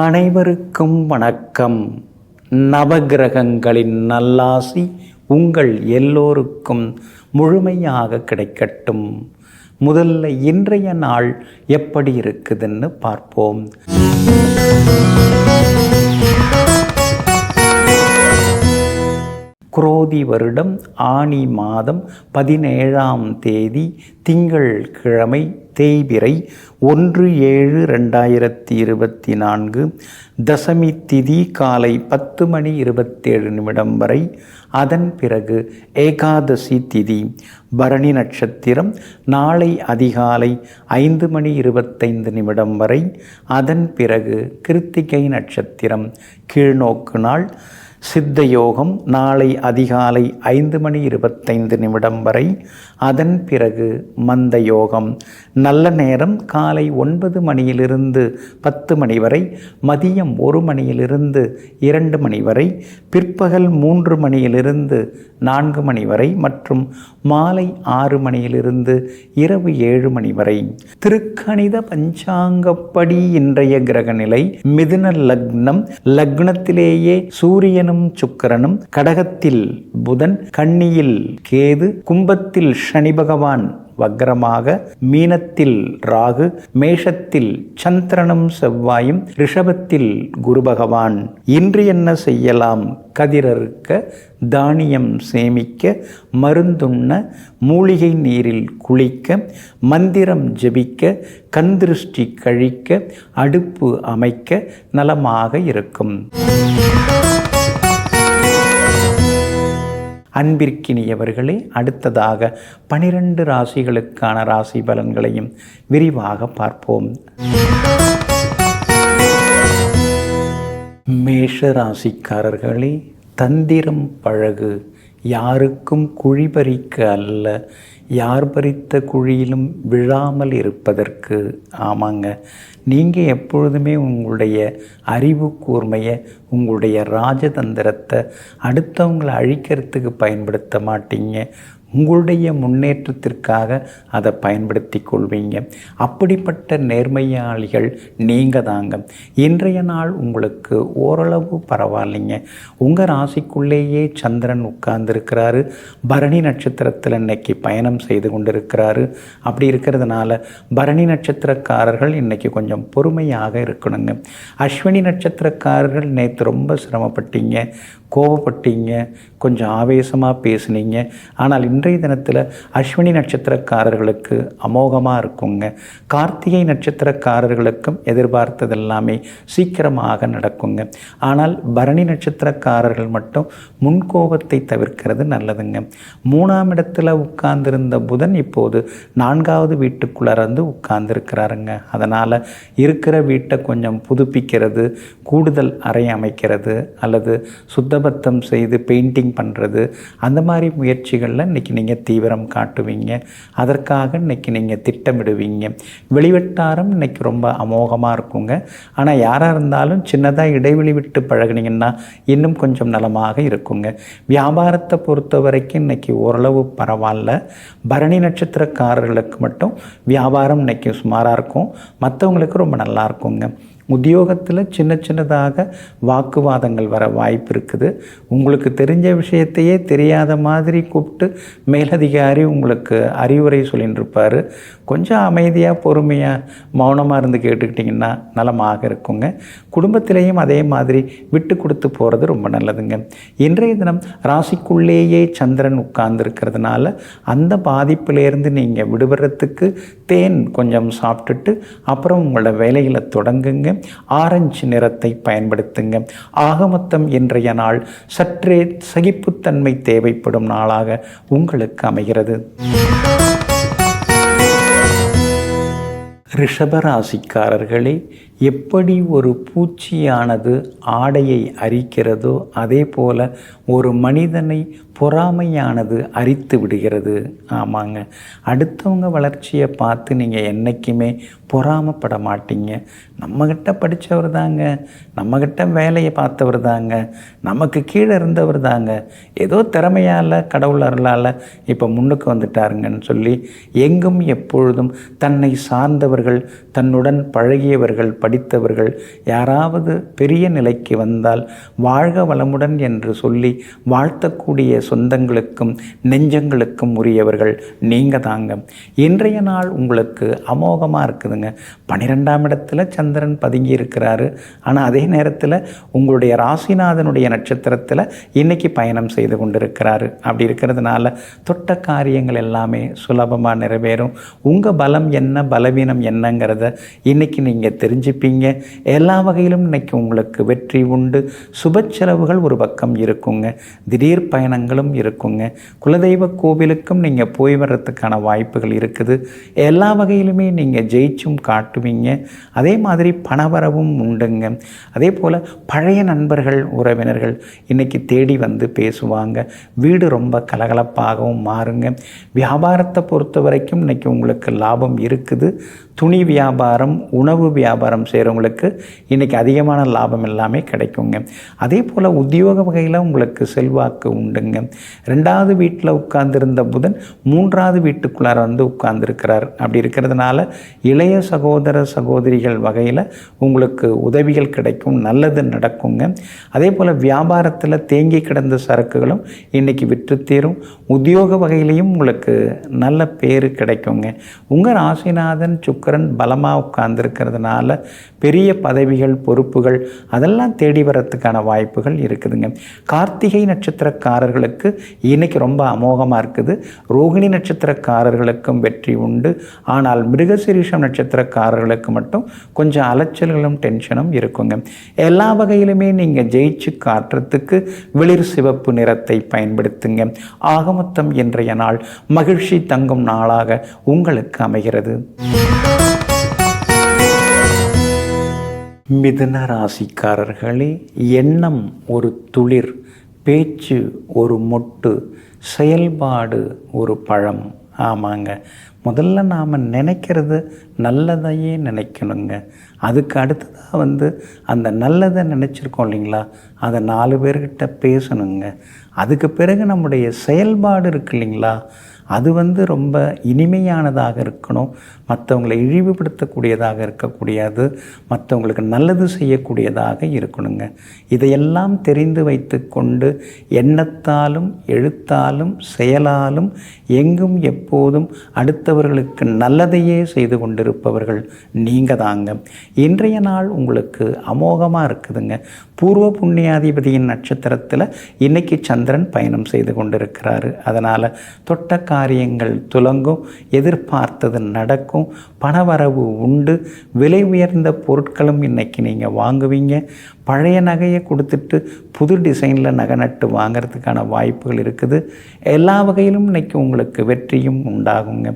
அனைவருக்கும் வணக்கம். நவகிரகங்களின் நல்லாசி உங்கள் எல்லோருக்கும் முழுமையாக கிடைக்கட்டும். முதல்ல இன்றைய நாள் எப்படி இருக்குதுன்னு பார்ப்போம். குரோதி வருடம் ஆனி மாதம் 17ஆம் தேதி திங்கள் கிழமை தேய்பிறை 1/7/2024 தசமி திதி காலை 10:27 வரை. அதன் பிறகு ஏகாதசி திதி பரணி நட்சத்திரம் நாளை அதிகாலை 5:25 வரை. அதன் பிறகு கிருத்திகை நட்சத்திரம் கீழ்நோக்கு நாள். சித்த யோகம் நாளை அதிகாலை 5:25 வரை. அதன் பிறகு மந்த யோகம். நல்ல நேரம் காலை 9 மணியிலிருந்து 10 மணி வரை, மதியம் 1 மணியிலிருந்து 2 மணி வரை, பிற்பகல் 3 மணியிலிருந்து 4 மணி வரை மற்றும் மாலை 6 மணியிலிருந்து இரவு 7 மணி வரை. திருக்கணித பஞ்சாங்கப்படி இன்றைய கிரகநிலை மிதுன லக்னம். லக்னத்திலேயே சூரியனும் சுக்கிரனும், கடகத்தில் புதன், கன்னியில் கேது, கும்பத்தில் சனி பகவான் வக்ரமாக, மீனத்தில் ராகு, மேஷத்தில் சந்திரனும் செவ்வாயும், ரிஷபத்தில் குரு பகவான். இன்று என்ன செய்யலாம்? கதிரறுக்க, தானியம் சேமிக்க, மருந்துண்ண, மூலிகை நீரில் குளிக்க, மந்திரம் ஜபிக்க, கண்திருஷ்டி கழிக்க, அடுப்பு அமைக்க நலமாக இருக்கும். அன்பிற்கினியவர்களே, அடுத்ததாக 12 ராசிகளுக்கான ராசி பலன்களையும் விரிவாக பார்ப்போம். மேஷ ராசிக்காரர்களே, தந்திரம் பழகு. யாருக்கும் குழி பறிக்க அல்ல, யார் பறித்த குழியிலும் விழாமல் இருப்பதற்கு. ஆமாங்க, நீங்கள் எப்பொழுதுமே உங்களுடைய அறிவு கூர்மையை, உங்களுடைய ராஜதந்திரத்தை அடுத்தவங்களை அழிக்கிறதுக்கு பயன்படுத்த மாட்டீங்க. உங்களுடைய முன்னேற்றத்திற்காக அதை பயன்படுத்தி கொள்வீங்க. அப்படிப்பட்ட நேர்மையாளிகள் நீங்கள் தாங்க. இன்றைய நாள் உங்களுக்கு ஓரளவு பரவாயில்லைங்க. உங்கள் ராசிக்குள்ளேயே சந்திரன் உட்கார்ந்துருக்கிறாரு. பரணி நட்சத்திரத்தில் இன்னைக்கு பயணம் செய்து கொண்டிருக்கிறாரு. அப்படி இருக்கிறதுனால பரணி நட்சத்திரக்காரர்கள் இன்றைக்கி கொஞ்சம் பொறுமையாக இருக்கணுங்க. அஸ்வினி நட்சத்திரக்காரர்கள் நேற்று ரொம்ப சிரமப்பட்டீங்க, கோபப்பட்டீங்க, கொஞ்சம் ஆவேசமாக பேசுனீங்க. ஆனால் இன்றைய தினத்தில் அஸ்வினி நட்சத்திரக்காரர்களுக்கு அமோகமாக இருக்குங்க. கார்த்திகை நட்சத்திரக்காரர்களுக்கும் எதிர்பார்த்தது எல்லாமே சீக்கிரமாக நடக்குங்க. ஆனால் பரணி நட்சத்திரக்காரர்கள் மட்டும் முன்கோபத்தை தவிர்க்கிறது நல்லதுங்க. 3ஆம் இடத்துல உட்கார்ந்திருந்த புதன் இப்போது 4வது வீட்டுக்குள்ளே உட்கார்ந்துருக்கிறாருங்க. அதனால் இருக்கிற வீட்டை கொஞ்சம் புதுப்பிக்கிறது, கூடுதல் அறை அமைக்கிறது அல்லது சுத்தபத்தம் செய்து பெயிண்டிங் பண்ணுறது, அந்த மாதிரி முயற்சிகளில் இன்றைக்கி நீங்கள் தீவிரம் காட்டுவீங்க. அதற்காக இன்றைக்கி நீங்கள் திட்டமிடுவீங்க. வெளிவட்டாரம் இன்றைக்கி ரொம்ப அமோகமாக இருக்குங்க. ஆனால் யாராக இருந்தாலும் சின்னதாக இடைவெளி விட்டு பழகினீங்கன்னா இன்னும் கொஞ்சம் நலமாக இருக்குங்க. வியாபாரத்தை பொறுத்த வரைக்கும் இன்றைக்கி ஓரளவு பரவாயில்ல. பரணி நட்சத்திரக்காரர்களுக்கு மட்டும் வியாபாரம் இன்றைக்கி சுமாராக இருக்கும், மற்றவங்களுக்கு ரொம்ப நல்லா இருக்குங்க. உத்தியோகத்தில் சின்ன சின்னதாக வாக்குவாதங்கள் வர வாய்ப்பு இருக்குது. உங்களுக்கு தெரிஞ்ச விஷயத்தையே தெரியாத மாதிரி கூப்பிட்டு மேலதிகாரி உங்களுக்கு அறிவுரை சொல்லின்னு இருப்பார். கொஞ்சம் அமைதியாக பொறுமையாக மௌனமாக இருந்து கேட்டுக்கிட்டிங்கன்னா நலமாக இருக்குங்க. குடும்பத்திலேயும் அதே மாதிரி விட்டு கொடுத்து போகிறது ரொம்ப நல்லதுங்க. இன்றைய தினம் ராசிக்குள்ளேயே சந்திரன் உட்கார்ந்துருக்கிறதுனால அந்த பாதிப்பிலேருந்து நீங்கள் விடுபடுறதுக்கு தேன் கொஞ்சம் சாப்பிட்டுட்டு அப்புறம் உங்களோட வேலைகளை தொடங்குங்க. ஆரஞ்சு நிறத்தை பயன்படுத்துங்க. ஆகமொத்தம் இன்றைய நாள் சற்றே சகிப்புத்தன்மை தேவைப்படும் நாளாக உங்களுக்கு அமைகிறது. ரிஷபராசிக்காரர்களே, எப்படி ஒரு பூச்சியானது ஆடையை அரிக்கிறதோ அதே போல் ஒரு மனிதனை பொறாமையானது அரித்து விடுகிறது. ஆமாங்க, அடுத்தவங்க வளர்ச்சியை பார்த்து நீங்கள் என்றைக்குமே பொறாமப்பட மாட்டீங்க. நம்மக்கிட்ட படித்தவர் தாங்க, நம்மக்கிட்ட வேலையை பார்த்தவர் தாங்க, நமக்கு கீழே இருந்தவர் தாங்க, ஏதோ திறமையால் கடவுள் அருளால் இப்போ முன்னுக்கு வந்துட்டாருங்கன்னு சொல்லி எங்கும் எப்பொழுதும் தன்னை சார்ந்தவர்கள், தன்னுடன் பழகியவர்கள் படித்தவர்கள் யாராவது பெரிய நிலைக்கு வந்தால் வாழ்க வளமுடன் என்று சொல்லி வாழ்த்தக்கூடிய சொந்தங்களுக்கும் நெஞ்சங்களுக்கும் உரியவர்கள் நீங்கள் தாங்க. இன்றைய நாள் உங்களுக்கு அமோகமாக இருக்குதுங்க. 12ஆம் இடத்துல சந்திரன் பதுங்கி இருக்கிறாரு. ஆனால் அதே நேரத்தில் உங்களுடைய ராசிநாதனுடைய நட்சத்திரத்தில் இன்னைக்கு பயணம் செய்து கொண்டிருக்கிறாரு. அப்படி இருக்கிறதுனால தொட்ட காரியங்கள் எல்லாமே சுலபமாக நிறைவேறும். உங்கள் பலம் என்ன பலவீனம் என்னங்கிறத இன்னைக்கு நீங்கள் தெரிஞ்சுப்பீங்க. எல்லா வகையிலும் இன்னைக்கு உங்களுக்கு வெற்றி உண்டு. சுப செலவுகள் ஒரு பக்கம் இருக்குங்க, திடீர் பயணங்களும் இருக்குங்க. குலதெய்வ கோவிலுக்கும் நீங்கள் போய் வர்றதுக்கான வாய்ப்புகள் இருக்குது. எல்லா வகையிலுமே நீங்கள் ஜெயிச்சும் காட்டுவீங்க. அதே மாதிரி பணவரவும் உண்டுங்க. அதே போல் பழைய நண்பர்கள் உறவினர்கள் இன்னைக்கு தேடி வந்து பேசுவாங்க. வீடு ரொம்ப கலகலப்பாகவும் மாறுங்க. வியாபாரத்தை பொறுத்த வரைக்கும் இன்னைக்கு உங்களுக்கு லாபம் இருக்குது. துணி வியாபாரம் உணவு வியாபாரம் செய்கிறவங்களுக்கு இன்றைக்கி அதிகமான லாபம் எல்லாமே கிடைக்குங்க. அதே போல் உத்தியோக வகையில் உங்களுக்கு செல்வாக்கு உண்டுங்க. 2வது வீட்டில் உட்கார்ந்துருந்த புதன் 3வது வீட்டுக்குள்ளார வந்து உட்கார்ந்துருக்கிறார். அப்படி இருக்கிறதுனால இளைய சகோதர சகோதரிகள் வகையில் உங்களுக்கு உதவிகள் கிடைக்கும், நல்லது நடக்குங்க. அதே போல் வியாபாரத்தில் தேங்கி கிடந்த சரக்குகளும் இன்றைக்கி விற்றுத்தீரும். உத்தியோக வகையிலையும் உங்களுக்கு நல்ல பேர் கிடைக்குங்க. உங்கள் ராசிநாதன் சுக்கிரன் பலமாக உட்கார்ந்துருக்கிறதுனால பெரிய பதவிகள் பொறுப்புகள் அதெல்லாம் தேடி வரத்துக்கான வாய்ப்புகள் இருக்குதுங்க. கார்த்திகை நட்சத்திரக்காரர்களுக்கு இன்னைக்கு ரொம்ப அமோகமாக இருக்குது. ரோகிணி நட்சத்திரக்காரர்களுக்கும் வெற்றி உண்டு. ஆனால் மிருகசீரிஷம் நட்சத்திரக்காரர்களுக்கு மட்டும் கொஞ்சம் அலைச்சல்களும் டென்ஷனும் இருக்குங்க. எல்லா வகையிலுமே நீங்கள் ஜெயிச்சு காட்டுறதுக்கு வெளிர் சிவப்பு நிறத்தை பயன்படுத்துங்க. ஆகமொத்தம் இன்றைய நாள் மகிழ்ச்சி தங்கும் நாளாக உங்களுக்கு அமைகிறது. மிதுன ராசிக்காரர்களே, எண்ணம் ஒரு துளிர், பேச்சு ஒரு மொட்டு, செயல்பாடு ஒரு பழம். ஆமாங்க, முதல்ல நாம் நினைக்கிறது நல்லதையே நினைக்கணுங்க. அதுக்கு அடுத்ததாக அந்த நல்லதை நினச்சிருக்கோம் இல்லைங்களா, அதை 4 பேர்கிட்ட பேசணுங்க. அதுக்கு பிறகு நம்முடைய செயல்பாடு இருக்கு இல்லைங்களா, அது ரொம்ப இனிமையானதாக இருக்கணும். மற்றவங்களை இழிவுபடுத்தக்கூடியதாக இருக்கக்கூடியது, மற்றவங்களுக்கு நல்லது செய்யக்கூடியதாக இருக்கணுங்க. இதையெல்லாம் தெரிந்து வைத்து கொண்டு எண்ணத்தாலும் எழுத்தாலும் செயலாலும் எங்கும் எப்போதும் அடுத்தவர்களுக்கு நல்லதையே செய்து கொண்டிருப்பவர்கள் நீங்கள் தாங்க. இன்றைய நாள் உங்களுக்கு அமோகமாக இருக்குதுங்க. பூர்வ புண்ணியாதிபதியின் நட்சத்திரத்தில் இன்னைக்கு சந்திரன் பயணம் செய்து கொண்டிருக்கிறாரு. அதனால் தொட்ட காரியங்கள் துலங்கும், எதிர்பார்த்தது நடக்கும், பணவரவு உண்டு. விலை உயர்ந்த பொருட்களும் இன்னைக்கு நீங்கள் வாங்குவீங்க. பழைய நகையை கொடுத்துட்டு புது டிசைனில் நகை நட்டு வாங்கிறதுக்கான வாய்ப்புகள் இருக்குது. எல்லா வகையிலும் இன்னைக்கு உங்களுக்கு வெற்றியும் உண்டாகுங்க.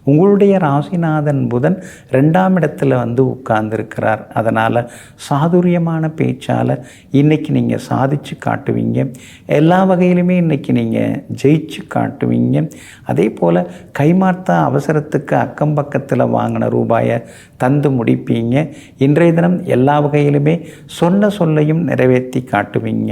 உங்களுடைய ராசிநாதன் புதன் 2ஆம் இடத்துல உட்கார்ந்துருக்கிறார். அதனால் சாதுரியமான பேச்சால் இன்றைக்கி நீங்கள் சாதித்து காட்டுவீங்க. எல்லா வகையிலுமே இன்றைக்கி நீங்கள் ஜெயிச்சு காட்டுவீங்க. அதே போல் கைமாத்தா அவசரத்துக்கு அக்கம் பக்கத்தில் வாங்கின ரூபாயை தந்து முடிப்பீங்க. இன்றைய தினம் எல்லா வகையிலுமே சொன்ன சொல்லையும் நிறைவேற்றி காட்டுவீங்க.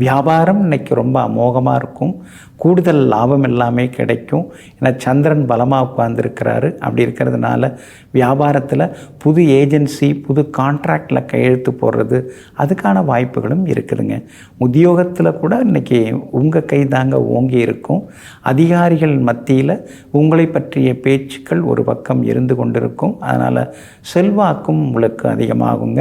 வியாபாரம் இன்னைக்கு ரொம்ப அமோகமாக இருக்கும். கூடுதல் லாபம் எல்லாமே கிடைக்கும். ஏன்னா சந்திரன் பலமாக உட்கார்ந்துருக்கிறாரு. அப்படி இருக்கிறதுனால வியாபாரத்தில் புது ஏஜென்சி புது கான்ட்ராக்டில் கையெழுத்து போடுறது அதுக்கான வாய்ப்புகளும் இருக்குதுங்க. உத்தியோகத்தில் கூட இன்றைக்கி உங்கள் கை தாங்க ஓங்கி இருக்கும். அதிகாரிகள் மத்தியில் உங்களை பற்றிய பேச்சுக்கள் ஒரு பக்கம் இருந்து கொண்டிருக்கும். அதனால் செல்வாக்கும் உங்களுக்கு அதிகமாகுங்க.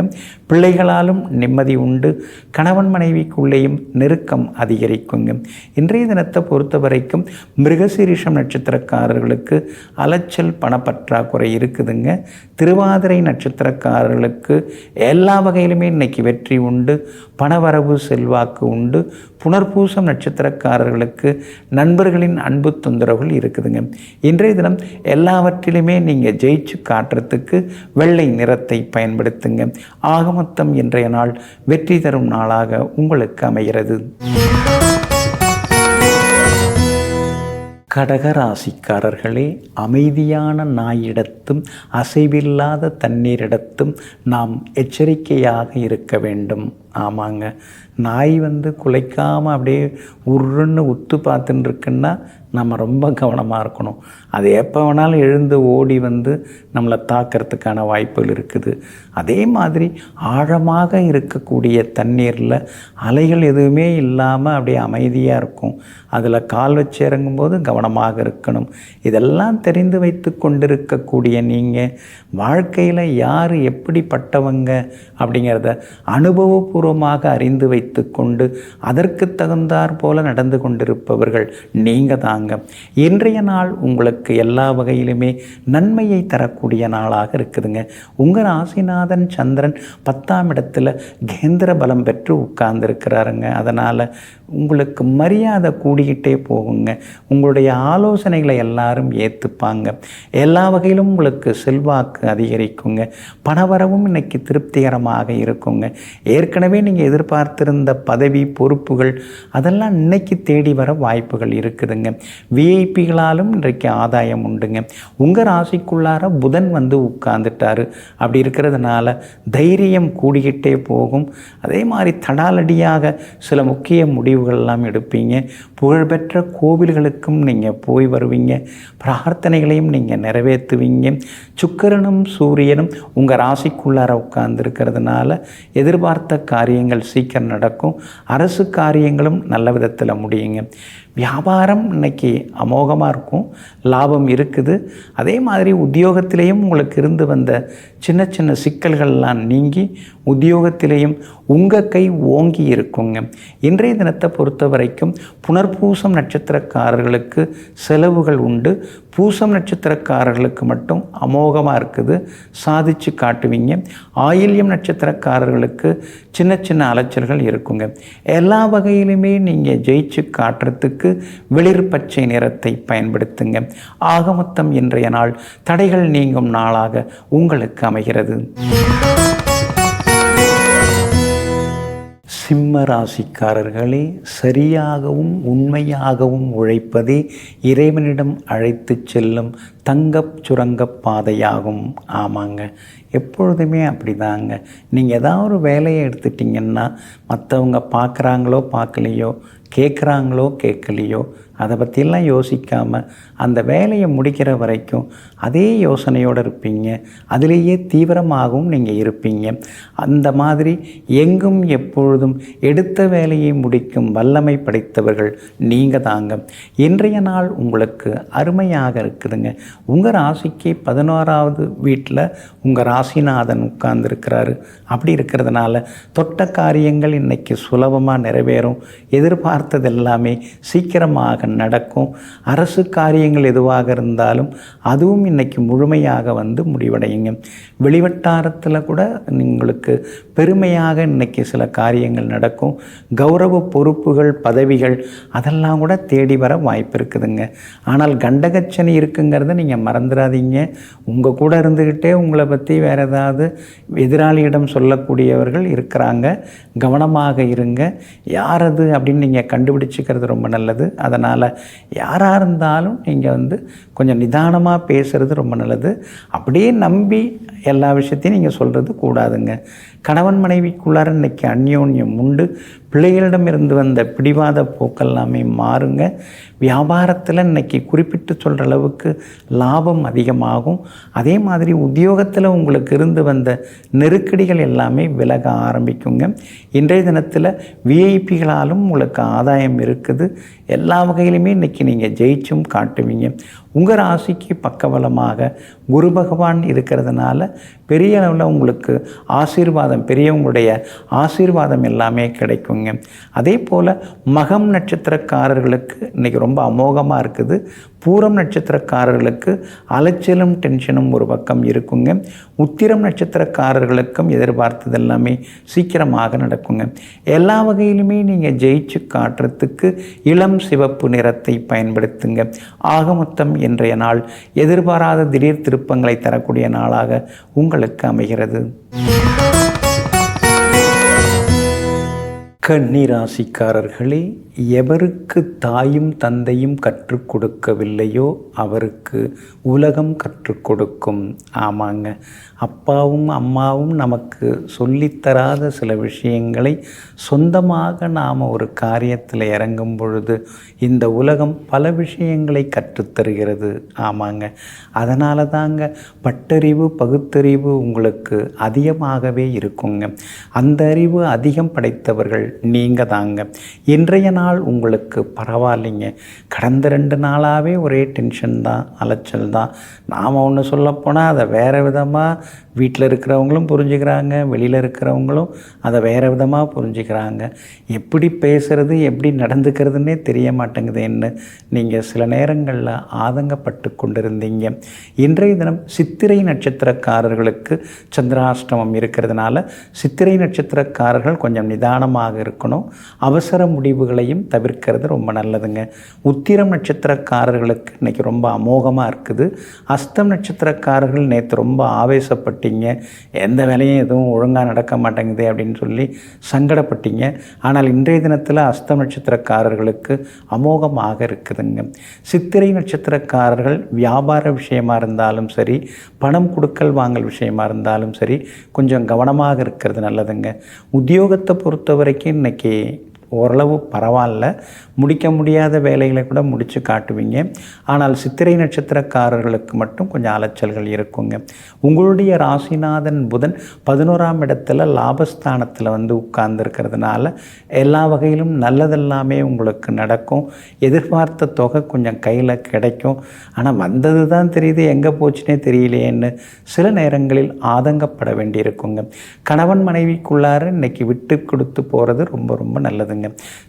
பிள்ளைகளாலும் நிம்மதி உண்டு. கணவன் மனைவிக்குள்ளேயும் நெருக்கம் அதிகரிக்குங்க. இன்றைய தினத்தை பொறுத்த வரைக்கும் மிருகசீரிஷம் நட்சத்திரக்காரர்களுக்கு அலைச்சல் பணப்பற்றாக்குறை இருக்குதுங்க. திருவாதிரை நட்சத்திரக்காரர்களுக்கு எல்லா வகையிலுமே இன்னைக்கு வெற்றி உண்டு. பணவரவு செல்வாக்கு உண்டு. புனர்பூசம் நட்சத்திரக்காரர்களுக்கு நண்பர்களின் அன்பு தொந்தரவுகள் இருக்குதுங்க. இன்றைய தினம் எல்லாவற்றிலுமே நீங்கள் ஜெயிச்சு காட்டுறதுக்கு வெள்ளை நிறத்தை பயன்படுத்துங்க. ஆக மொத்தம் இன்றைய நாள் வெற்றி தரும் நாளாக உங்களுக்கு அமைகிறது. கடகராசிக்காரர்களே, அமைதியான நாயிடத்தும் அசைவில்லாத தண்ணீரிடத்தும் நாம் எச்சரிக்கையாக இருக்க வேண்டும். ஆமாங்க. நாய் குலைக்காமல் அப்படியே உருன்னு உத்து பார்த்துன்னு இருக்குன்னா நம்ம ரொம்ப கவனமாக இருக்கணும். அது எப்போ வேணாலும் எழுந்து ஓடி நம்மளை தாக்கிறதுக்கான வாய்ப்புகள் இருக்குது. அதே மாதிரி ஆழமாக இருக்கக்கூடிய தண்ணீரில் அலைகள் எதுவுமே இல்லாமல் அப்படியே அமைதியாக இருக்கும். அதில் கால் வச்சு இறங்கும்போது கவனமாக இருக்கணும். இதெல்லாம் தெரிந்து வைத்து கொண்டிருக்கக்கூடிய நீங்கள் வாழ்க்கையில் யார் எப்படிப்பட்டவங்க அப்படிங்கிறத அனுபவபூர்வமாக அறிந்து வைத்து கொண்டு அதற்கு தகுந்தாற் போல நடந்து கொண்டிருப்பவர்கள் நீங்கள் தாங்க. இன்றைய நாள் உங்களுக்கு எல்லா வகையிலுமே நன்மையை தரக்கூடிய நாளாக இருக்குதுங்க. உங்கள் ராசிநாதன் சந்திரன் 10ஆம் இடத்துல கேந்திர பலம் பெற்று உட்கார்ந்துருக்கிறாருங்க. அதனால் உங்களுக்கு மரியாதை கூடிக்கிட்டே போகுங்க. உங்களுடைய ஆலோசனைகளை எல்லாரும் ஏற்றுப்பாங்க. எல்லா வகையிலும் உங்களுக்கு செல்வாக்கு அதிகரிக்குங்க. பணவரவும் இன்னைக்கு திருப்திகரமாக இருக்குங்க. ஏற்கனவே நீங்கள் எதிர்பார்த்திருந்த பதவி பொறுப்புகள் அதெல்லாம் இன்னைக்கு தேடி வர வாய்ப்புகள் இருக்குதுங்க. விஐபிகளாலும் இன்றைக்கு ஆதாயம் உண்டுங்க. உங்கள் ராசிக்குள்ளார புதன் உட்கார்ந்துட்டாரு. அப்படி இருக்கிறதுனால தைரியம் கூடிக்கிட்டே போகும். அதே மாதிரி தடாலடியாக சில முக்கிய முடிவுகள்லாம் எடுப்பீங்க. புகழ்பெற்ற கோவில்களுக்கும் நீங்கள் போய் வருவீங்க. பிரார்த்தனைகளையும் நீங்கள் நிறைவேற்றுவீங்க. சுக்கிரனும் சூரியனும் உங்கள் ராசிக்குள்ளார உட்கார்ந்துருக்கிறதுனால எதிர்பார்த்த காரியங்கள் சீக்கிரம் நடக்கும். அரசு காரியங்களும் நல்ல விதத்தில் முடியுங்க. வியாபாரம் இன்னைக்கு அமோகமாக இருக்கும். லாபம் இருக்குது. அதே மாதிரி உத்தியோகத்திலேயும் உங்களுக்கு இருந்து வந்த சின்ன சின்ன சிக்கல்கள்லாம் நீங்கி உத்தியோகத்திலேயும் உங்கள் கை ஓங்கி இருக்குங்க. இன்றைய தினத்தை பொறுத்த வரைக்கும் புனர்பூசம் நட்சத்திரக்காரர்களுக்கு செலவுகள் உண்டு. பூசம் நட்சத்திரக்காரர்களுக்கு மட்டும் அமோகமாக இருக்குது. சாதிச்சு காட்டுவீங்க. ஆயில்யம் நட்சத்திரக்காரர்களுக்கு சின்ன சின்ன அலைச்சல்கள் இருக்குங்க. எல்லா வகையிலுமே நீங்கள் ஜெயிச்சு காட்டுறதுக்கு வெளிர் பச்சை நிறத்தை பயன்படுத்துங்க. ஆக மொத்தம் இன்றைய நாள் தடைகள் நீங்கும் நாளாக உங்களுக்கு அமைகிறது. சிம்ம ராசிக்காரர்களே, சரியாகவும் உண்மையாகவும் உழைப்பதே இறைவனிடம் அழைத்து செல்லும் தங்கப் சுரங்கப் பாதையாகும். ஆமாங்க, எப்பொழுதுமே அப்படி தாங்க. நீங்கள் ஏதாவது ஒரு வேலையை எடுத்துட்டிங்கன்னா மற்றவங்க பார்க்குறாங்களோ பார்க்கலையோ, கேட்குறாங்களோ கேட்கலையோ, அதை பற்றியெல்லாம் யோசிக்காமல் அந்த வேலையை முடிக்கிற வரைக்கும் அதே யோசனையோடு இருப்பீங்க. அதிலேயே தீவிரமாகவும் நீங்கள் இருப்பீங்க. அந்த மாதிரி எங்கும் எப்பொழுதும் எடுத்த வேலையை முடிக்கும் வல்லமை படைத்தவர்கள் நீங்கள் தாங்க. இன்றைய நாள் உங்களுக்கு அருமையாக இருக்குதுங்க. உங்கள் ராசிக்கு 11ஆவது வீட்டில் உங்கள் ராசிநாதன் உட்கார்ந்துருக்கிறாரு. அப்படி இருக்கிறதுனால தொட்ட காரியங்கள் இன்றைக்கி சுலபமாக நிறைவேறும். எதிர்பார்த்தது எல்லாமே சீக்கிரமாக நடக்கும். அரசு காரியங்கள் எதுவாக இருந்தாலும் அதுவும் இன்றைக்கி முழுமையாக முடிவடையுங்க. வெளிவட்டாரத்தில் கூட உங்களுக்கு பெருமையாக இன்றைக்கி சில காரியங்கள் நடக்கும். கௌரவ பொறுப்புகள் பதவிகள் அதெல்லாம் கூட தேடி வர வாய்ப்பு இருக்குதுங்க. ஆனால் கண்டகச்சனி இருக்குங்கிறத நீங்கள் மறந்துடாதீங்க. உங்கள் கூட இருந்துக்கிட்டே உங்களை பற்றி வேறு ஏதாவது எதிராளியிடம் சொல்லக்கூடியவர்கள் இருக்கிறாங்க. கவனமாக இருங்க. யார் அது அப்படின்னு நீங்கள் கண்டுபிடிச்சிக்கிறது ரொம்ப நல்லது. அதனால் யாராக இருந்தாலும் நீங்கள் கொஞ்சம் நிதானமாக பேசுகிறது ரொம்ப நல்லது. அப்படியே நம்பி எல்லா விஷயத்தையும் நீங்கள் சொல்கிறது கூடாதுங்க. கணவன் மனைவிக்குள்ளார இன்றைக்கி அந்யோன்யம் உண்டு. பிள்ளைகளிடமிருந்து வந்த பிடிவாத போக்கெல்லாமே மாறுங்க. வியாபாரத்தில் இன்றைக்கி குறிப்பிட்டு சொல்கிற அளவுக்கு லாபம் அதிகமாகும். அதே மாதிரி உத்தியோகத்தில் உங்களுக்கு இருந்து வந்த நெருக்கடிகள் எல்லாமே விலக ஆரம்பிக்குங்க. இன்றைய தினத்தில் விஐபிகளாலும் உங்களுக்கு ஆதாயம் இருக்குது. எல்லா வகையிலுமே இன்றைக்கி நீங்கள் ஜெயிச்சும் காட்டுவீங்க. உங்கள் ராசிக்கு பக்கபலமாக குரு பகவான் இருக்கிறதுனால பெரிய அளவில் உங்களுக்கு ஆசீர்வாதம், பெரியவங்களுடைய ஆசீர்வாதம் எல்லாமே கிடைக்குங்க. அதே போல் மகம் நட்சத்திரக்காரர்களுக்கு இன்றைக்கி ரொம்ப அமோகமாக இருக்குது. பூரம் நட்சத்திரக்காரர்களுக்கு அலைச்சலும் டென்ஷனும் ஒரு பக்கம் இருக்குங்க. உத்திரம் நட்சத்திரக்காரர்களுக்கும் எதிர்பார்த்தது எல்லாமே சீக்கிரமாக நடக்குங்க. எல்லா வகையிலுமே நீங்கள் ஜெயிச்சு காட்டுறதுக்கு இளம் சிவப்பு நிறத்தை பயன்படுத்துங்க. ஆக மொத்தம் இன்றைய நாள் எதிர்பாராத திடீர் திருப்பங்களை தரக்கூடிய நாளாக உங்களுக்கு அமைகிறது. கன்னி ராசிக்காரர்களே, எவருக்கு தாயும் தந்தையும் கற்றுக் கொடுக்கவில்லையோ அவருக்கு உலகம் கற்றுக் கொடுக்கும். ஆமாங்க, அப்பாவும் அம்மாவும் நமக்கு சொல்லித்தராத சில விஷயங்களை சொந்தமாக நாம் ஒரு காரியத்தில் இறங்கும் பொழுது இந்த உலகம் பல விஷயங்களை கற்றுத்தருகிறது. ஆமாங்க, அதனால தாங்க பட்டறிவு பகுத்தறிவு உங்களுக்கு அதிகமாகவே இருக்குங்க. அந்த அறிவு அதிகம் படைத்தவர்கள் நீங்கள் தாங்க. இன்றைய நாள் உங்களுக்கு பரவாயில்லைங்க. கடந்த 2 நாளாகவே ஒரே டென்ஷன் தான், அலைச்சல் தான். நாம் ஒன்று சொல்லப்போனால் அதை வேறு விதமாக வீட்டில் இருக்கிறவங்களும் புரிஞ்சுக்கிறாங்க, வெளியில் இருக்கிறவங்களும் அதை வேறு விதமாக புரிஞ்சுக்கிறாங்க. எப்படி பேசுகிறது எப்படி நடந்துக்கிறதுனே தெரிய மாட்டேங்குதுன்னு நீங்கள் சில நேரங்களில் ஆதங்கப்பட்டு கொண்டிருந்தீங்க. இன்றைய தினம் சித்திரை நட்சத்திரக்காரர்களுக்கு சந்திராஷ்டமம் இருக்கிறதுனால சித்திரை நட்சத்திரக்காரர்கள் கொஞ்சம் நிதானமாக இருக்கணும். அவசர முடிவுகளையும் தவிர்க்கிறது ரொம்ப நல்லதுங்க. உத்திரம் நட்சத்திரக்காரர்களுக்கு இன்றைக்கி ரொம்ப அமோகமாக இருக்குது. அஸ்தம் நட்சத்திரக்காரர்கள் நேற்று ரொம்ப ஆவேசப்பட்டீங்க, எந்த வேலையும் எதுவும் ஒழுங்காக நடக்க மாட்டேங்குது அப்படின்னு சொல்லி சங்கடப்பட்டீங்க. ஆனால் இன்றைய தினத்தில் அஸ்தம் நட்சத்திரக்காரர்களுக்கு அமோகமாக இருக்குதுங்க. சித்திரை நட்சத்திரக்காரர்கள் வியாபார விஷயமாக இருந்தாலும் சரி, பணம் கொடுக்கல் வாங்கல் விஷயமாக இருந்தாலும் சரி, கொஞ்சம் கவனமாக இருக்கிறது நல்லதுங்க. உத்தியோகத்தை பொறுத்த வரைக்கும் இன்றைக்கி ஓரளவு பரவாயில்ல, முடிக்க முடியாத வேலைகளை கூட முடித்து காட்டுவீங்க. ஆனால் சித்திரை நட்சத்திரக்காரர்களுக்கு மட்டும் கொஞ்சம் அலைச்சல்கள் இருக்குங்க. உங்களுடைய ராசிநாதன் புதன் 11ஆம் இடத்துல லாபஸ்தானத்தில் உட்கார்ந்துருக்கிறதுனால எல்லா வகையிலும் நல்லதெல்லாமே உங்களுக்கு நடக்கும். எதிர்பார்த்த தொகை கொஞ்சம் கையில் கிடைக்கும். ஆனால் வந்தது தான் தெரியுது, எங்கே போச்சுன்னே தெரியலையேன்னு சில நேரங்களில் ஆதங்கப்பட வேண்டியிருக்குங்க. கணவன் மனைவிக்குள்ளார இன்றைக்கி விட்டு கொடுத்து போகிறது ரொம்ப ரொம்ப நல்லதுங்க.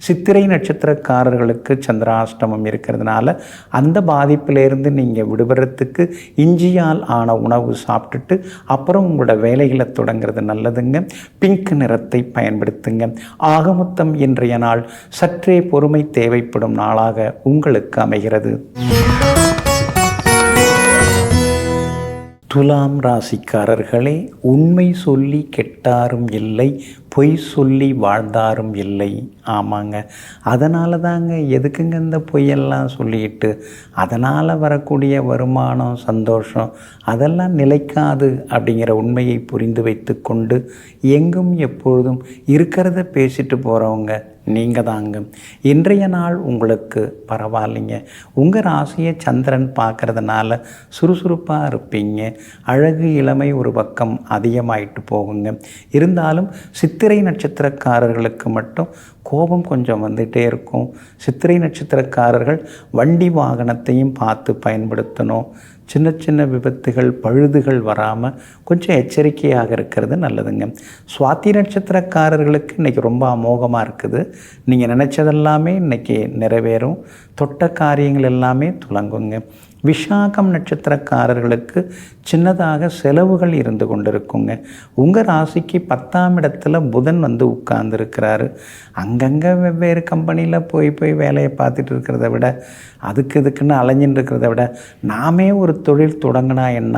சித்திரை நட்சத்திரக்காரர்களுக்கு சந்திராஷ்டமம் இருக்கிறதுனால அந்த பாதிப்பிலிருந்து நீங்கள் விடுபடுறதுக்கு இஞ்சியால் ஆன உணவு சாப்பிட்டுட்டு அப்புறம் உங்களோட வேலைகளை தொடங்கிறது நல்லதுங்க. பிங்க் நிறத்தை பயன்படுத்துங்க. ஆகமொத்தம் இன்றைய நாள் சற்றே பொறுமை தேவைப்படும் நாளாக உங்களுக்கு அமைகிறது. துலாம் ராசிக்காரர்களே, உண்மை சொல்லி கெட்டாரும் இல்லை, பொய் சொல்லி வாழ்ந்தாரும் இல்லை. ஆமாங்க, அதனால தாங்க எதுக்குங்க இந்த பொய்யெல்லாம் சொல்லிட்டு அதனால் வரக்கூடிய வருமானம் சந்தோஷம் அதெல்லாம் நிலைக்காது அப்படிங்கிற உண்மையை புரிந்து வைத்து கொண்டு எங்கும் எப்பொழுதும் இருக்கிறத பேசிட்டு போகிறவங்க நீங்கள் தாங்க. இன்றைய நாள் உங்களுக்கு பரவாயில்லைங்க. உங்கள் ராசியை சந்திரன் பார்க்குறதுனால சுறுசுறுப்பாக இருப்பீங்க. அழகு இளமை ஒரு பக்கம் அதிகமாயிட்டு போகுங்க. இருந்தாலும் சித்திரை நட்சத்திரக்காரர்களுக்கு மட்டும் கோபம் கொஞ்சம் வந்துகிட்டே இருக்கும். சித்திரை நட்சத்திரக்காரர்கள் வண்டி வாகனத்தையும் பார்த்து பயன்படுத்தணும். சின்ன சின்ன விபத்துகள் பழுதுகள் வராமல் கொஞ்சம் எச்சரிக்கையாக இருக்கிறது நல்லதுங்க. சுவாதி நட்சத்திரக்காரர்களுக்கு இன்றைக்கி ரொம்ப அமோகமாக இருக்குது. நீங்கள் நினச்சதெல்லாமே இன்றைக்கி நிறைவேறும். தொட்ட காரியங்கள் எல்லாமே துலங்குங்க. விஷாகம் நட்சத்திரக்காரர்களுக்கு சின்னதாக செலவுகள் இருந்து கொண்டிருக்குங்க. உங்கள் ராசிக்கு 10ஆம் இடத்துல புதன் உட்கார்ந்துருக்கிறாரு. அங்கங்கே வெவ்வேறு கம்பெனியில் போய் வேலையை பார்த்துட்டு இருக்கிறத விட இதுக்குன்னு அலைஞ்சின்னு இருக்கிறத விட நாமே ஒரு தொழில் தொடங்கினா என்ன,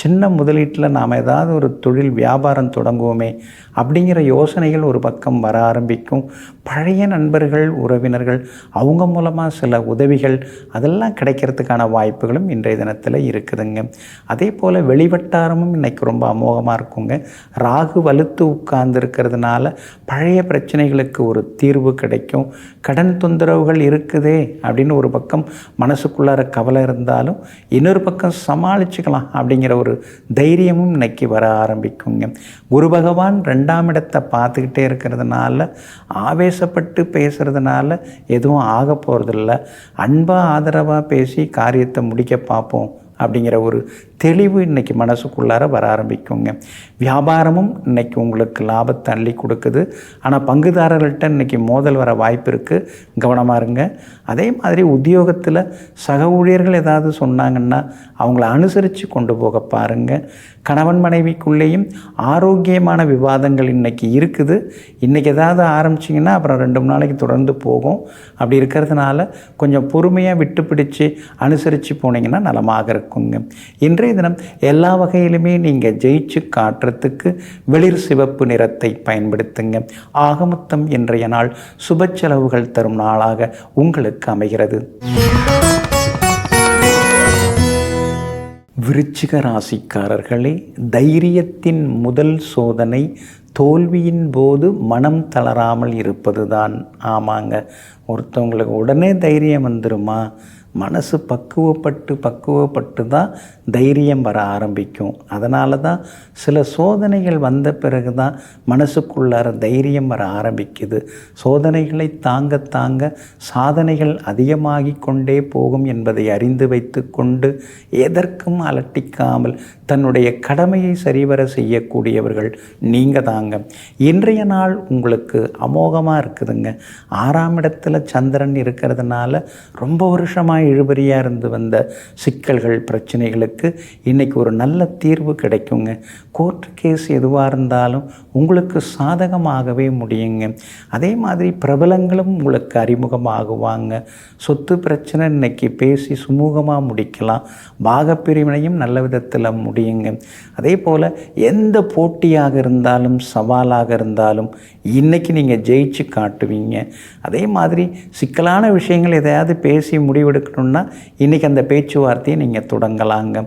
சின்ன முதலீட்டில் நாம் ஏதாவது ஒரு தொழில் வியாபாரம் தொடங்குவோமே அப்படிங்கிற யோசனைகள் ஒரு பக்கம் வர ஆரம்பிக்கும். பழைய நண்பர்கள் உறவினர்கள் அவங்க மூலமாக சில உதவிகள் அதெல்லாம் கிடைக்கிறதுக்கான வாய்ப்புகளும் இன்றைய தினத்தில் இருக்குதுங்க. அதே போல் வெளிவட்டாரமும் இன்றைக்கி ரொம்ப அமோகமாக இருக்குங்க. ராகு வலுத்து உட்கார்ந்துருக்கிறதுனால பழைய பிரச்சனைகளுக்கு ஒரு தீர்வு கிடைக்கும். கடன் தொந்தரவுகள் இருக்குதே அப்படின்னு ஒரு பக்கம் மனசுக்குள்ளார கவலை இருந்தாலும் இன்னொரு பக்கம் சமாளிச்சுக்கலாம் அப்படிங்கிற ஒரு தைரியமும் இன்னைக்கு வர ஆரம்பிக்குங்க. குரு பகவான் 2ஆம் இடத்தை பார்த்துக்கிட்டே இருக்கிறதுனால ஆவேசப்பட்டு பேசுகிறதுனால எதுவும் ஆக போகிறதில்ல. அன்பாக ஆதரவாக பேசி காரியத்தை முடிக்க பார்ப்போம் அப்படிங்கிற ஒரு தெளிவு இன்றைக்கி மனசுக்குள்ளார வர ஆரம்பிக்குங்க. வியாபாரமும் இன்றைக்கி உங்களுக்கு லாபத்தை அள்ளி கொடுக்குது. ஆனால் பங்குதாரர்கள்ட்ட இன்றைக்கி மோதல் வர வாய்ப்பு இருக்குது, கவனமாக இருங்க. அதே மாதிரி உத்தியோகத்தில் சக ஊழியர்கள் ஏதாவது சொன்னாங்கன்னா அவங்கள அனுசரித்து கொண்டு போக பாருங்கள். கணவன் மனைவிக்குள்ளேயும் ஆரோக்கியமான விவாதங்கள் இன்றைக்கி இருக்குது. இன்றைக்கி ஏதாவது ஆரம்பிச்சிங்கன்னா அப்புறம் 2-3 நாளைக்கு தொடர்ந்து போகும். அப்படி இருக்கிறதுனால கொஞ்சம் பொறுமையாக விட்டு பிடிச்சி அனுசரித்து போனீங்கன்னா நலமாக இருக்கும். நடக்குங்க. இன்றைய தினம் எல்லா வகையிலுமே நீங்கள் ஜெயிச்சு காட்டுறதுக்கு வெளிர் சிவப்பு நிறத்தை பயன்படுத்துங்க. ஆகமொத்தம் இன்றைய நாள் சுப செலவுகள் தரும் நாளாக உங்களுக்கு அமைகிறது. விருச்சிக ராசிக்காரர்களே, தைரியத்தின் முதல் சோதனை தோல்வியின் போது மனம் தளராமல் இருப்பதுதான். ஆமாங்க, ஒருத்தவங்களுக்கு உடனே தைரியம் வந்துருமா? மனசு பக்குவப்பட்டு தான் தைரியம் வர ஆரம்பிக்கும். அதனால தான் சில சோதனைகள் வந்த பிறகு தான் மனசுக்குள்ளார தைரியம் வர ஆரம்பிக்குது. சோதனைகளை தாங்க சாதனைகள் அதிகமாகி கொண்டே போகும் என்பதை அறிந்து வைத்து கொண்டு எதற்கும் அலட்டிக்காமல் தன்னுடைய கடமையை சரிவர செய்யக்கூடியவர்கள் நீங்கள் தாங்க. இன்றைய நாள் உங்களுக்கு அமோகமாக இருக்குதுங்க. 6ஆம் இடத்துல சந்திரன் இருக்கிறதுனால ரொம்ப வருஷமாக இழுபறியாக இருந்து வந்த சிக்கல்கள் பிரச்சனைகளுக்கு இன்றைக்கி ஒரு நல்ல தீர்வு கிடைக்குங்க. கோர்ட் கேஸ் எதுவாக இருந்தாலும் உங்களுக்கு சாதகமாகவே முடியுங்க. அதே மாதிரி பிரபலங்களும் உங்களுக்கு அறிமுகமாகுவாங்க. சொத்து பிரச்சனை இன்றைக்கி பேசி சுமூகமாக முடிக்கலாம். பாகப்பிரிவினையும் நல்ல விதத்தில் முடியுங்க. அதே போல் எந்த போட்டியாக இருந்தாலும் சவாலாக இருந்தாலும் இன்றைக்கி நீங்கள் ஜெயிச்சு காட்டுவீங்க. அதே மாதிரி சிக்கலான விஷயங்கள் எதையாவது பேசி முடிவெடுக்கணும்னா இன்றைக்கி அந்த பேச்சுவார்த்தையை நீங்கள் தொடங்கலாங்க.